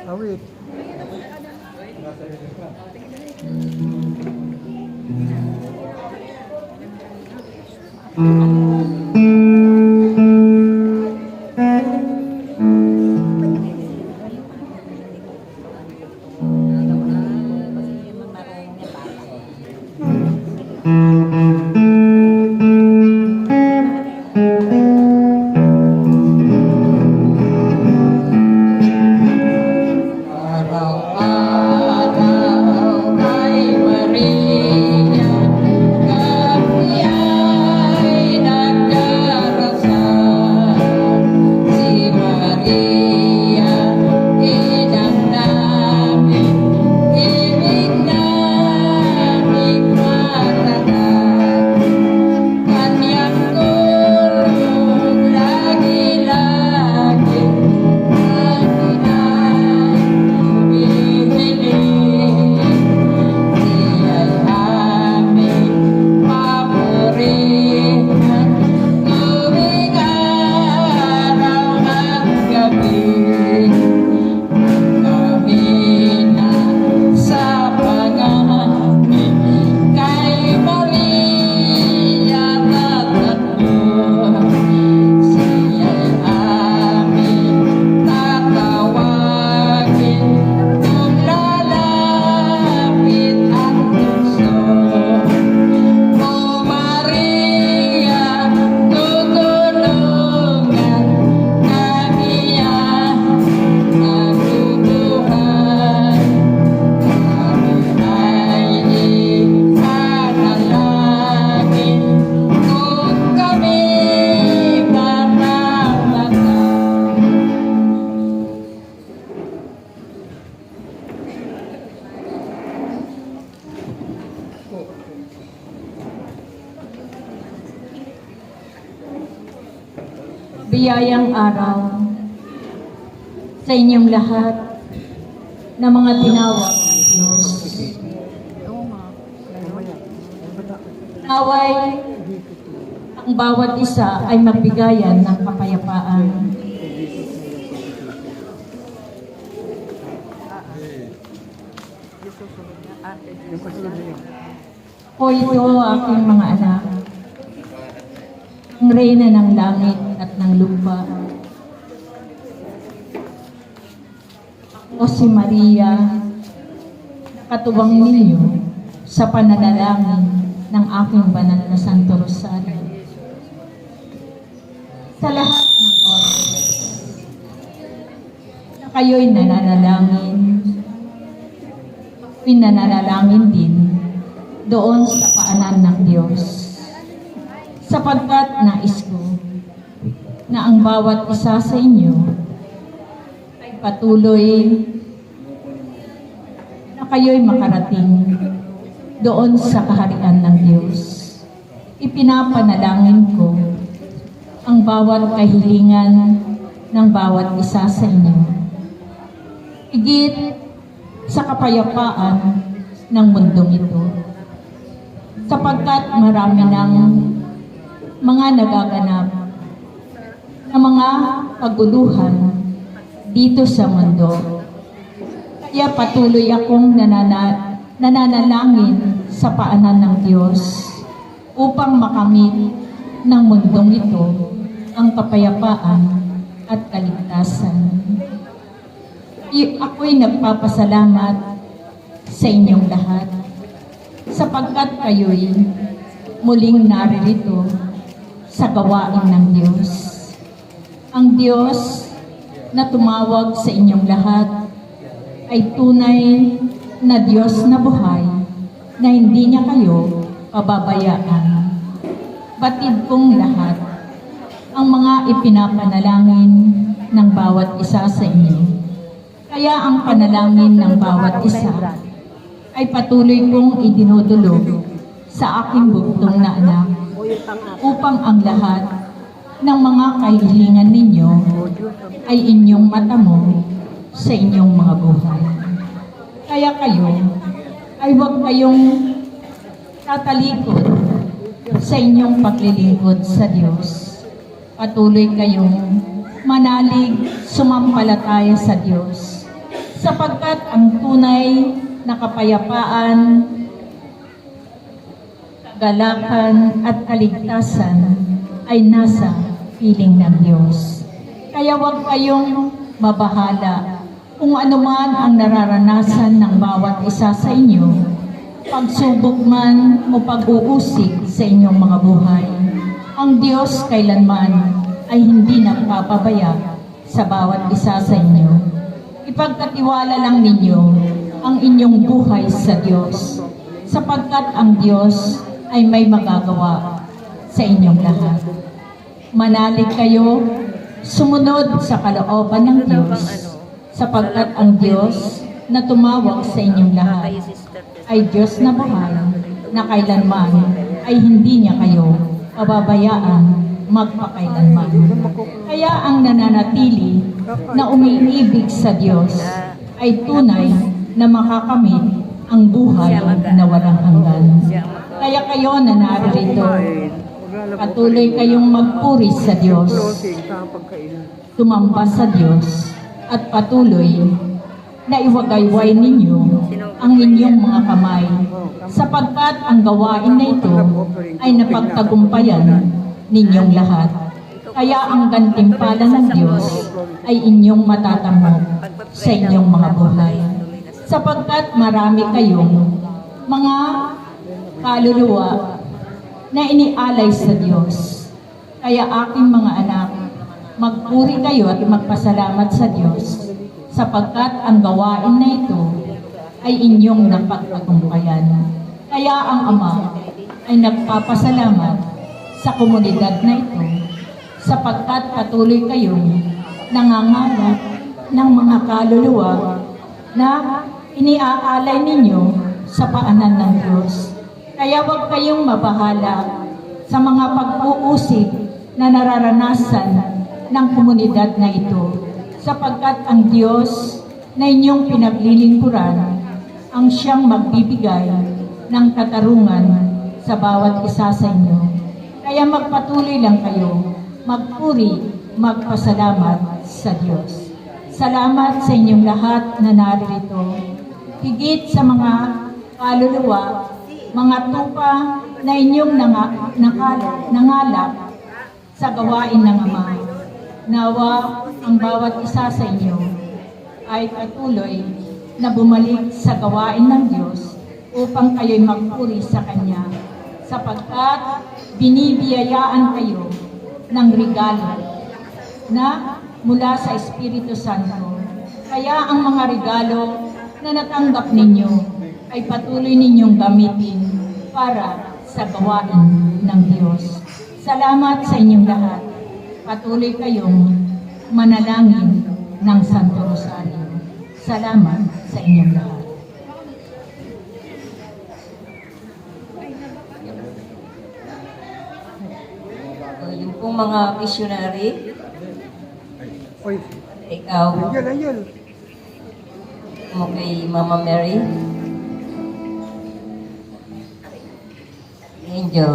Awit. Biyayang araw sa inyong lahat na mga tinawag ng Diyos. Naway ang bawat isa ay magbigayan ng kapayapaan. O ito, aking mga anak, ang reyna ng langit at ng lupa. O si Maria, katuwang ninyo sa pananalangin ng aking banal na Santo Rosario. Sa lahat ng oras na kayo'y nananalangin, ako'y nananalangin din doon sa paanan ng Diyos. Sapagkat nais ko na ang bawat isa sa inyo ay patuloy na kayo'y makarating doon sa kaharian ng Diyos. Ipinapanalangin ko ang bawat kahilingan ng bawat isa sa inyo. Higit sa kapayapaan ng mundong ito. Sapagkat marami ng mga nagaganap na mga kaguluhan dito sa mundo. Kaya patuloy akong nananalangin sa paanan ng Diyos upang makamit ng mundong ito ang kapayapaan at kaligtasan. Ako'y nagpapasalamat sa inyong lahat sapagkat kayo'y muling naririto sa gawain ng Diyos. Ang Diyos na tumawag sa inyong lahat ay tunay na Diyos na buhay na hindi niya kayo pababayaan. Batid kong lahat ang mga ipinapanalangin ng bawat isa sa inyo. Kaya ang panalangin ng bawat isa ay patuloy kong idinudulog sa aking bugtong na anak upang ang lahat ng mga kahilingan ninyo ay inyong matamo sa inyong mga buhay. Kaya kayo ay huwag kayong tatalikod sa inyong paglilingkod sa Diyos. Patuloy kayong manalig, sumampalataya sa Diyos sapagkat ang tunay na kapayapaan, kagalakan at kaligtasan ay nasa piling ng Diyos. Kaya huwag kayong mabahala kung anuman ang nararanasan ng bawat isa sa inyo, pagsubok man o pag-uusig sa inyong mga buhay. Ang Diyos kailanman ay hindi nagpapabaya sa bawat isa sa inyo. Ipagkatiwala lang ninyo ang inyong buhay sa Diyos, sapagkat ang Diyos ay may magagawa sa inyong lahat. Manalig kayo, sumunod sa kalooban ng Diyos, sapagkat ang Diyos na tumawag sa inyong lahat ay Diyos na mahal, na kailanman ay hindi niya kayo pababayaan magpakailanman. Kaya ang nananatili na umiibig sa Diyos ay tunay na makakamit ang buhay na walang hanggan. Kaya kayo na naririto, patuloy kayong magpuri sa Diyos, tumamba sa Diyos, at patuloy na iwagayway ninyo ang inyong mga kamay, sapagkat ang gawain na ito ay napagtagumpayan ninyong lahat. Kaya ang gantimpala ng Diyos ay inyong matatamog sa inyong mga buhay, sapagkat marami kayong mga kaluluwa na inialay sa Diyos. Kaya aking mga anak, magpuri kayo at magpasalamat sa Diyos, sapagkat ang gawain na ito ay inyong napagtagumpayan. Kaya ang Ama ay nagpapasalamat sa komunidad na ito, sapagkat patuloy kayong nangangarap ng mga kaluluwa na iniaalay ninyo sa paanan ng Diyos. Kaya huwag kayong mabahala sa mga pag-uusig na nararanasan ng komunidad na ito, sapagkat ang Diyos na inyong pinaglilingkuran ang siyang magbibigay ng katarungan sa bawat isa sa inyo. Kaya magpatuloy lang kayo, magpuri, magpasalamat sa Diyos. Salamat sa inyong lahat na naririto. Higit sa mga kaluluwa, mga tupa na inyong nangalap sa gawain ng Ama. Nawa ang bawat isa sa inyo ay patuloy na bumalik sa gawain ng Diyos upang kayo'y magpuri sa Kanya, sapagkat binibiyayaan kayo ng regalo na mula sa Espiritu Santo. Kaya ang mga regalo na natanggap ninyo ay patuloy ninyong gamitin para sa gawain ng Diyos. Salamat sa inyong lahat. Patuloy kayong manalangin ng Santo Rosario. Salamat sa inyong lahat. Yung pong mga missionary, Oy, ikaw, ayun. mo kay Mama Mary, Angel,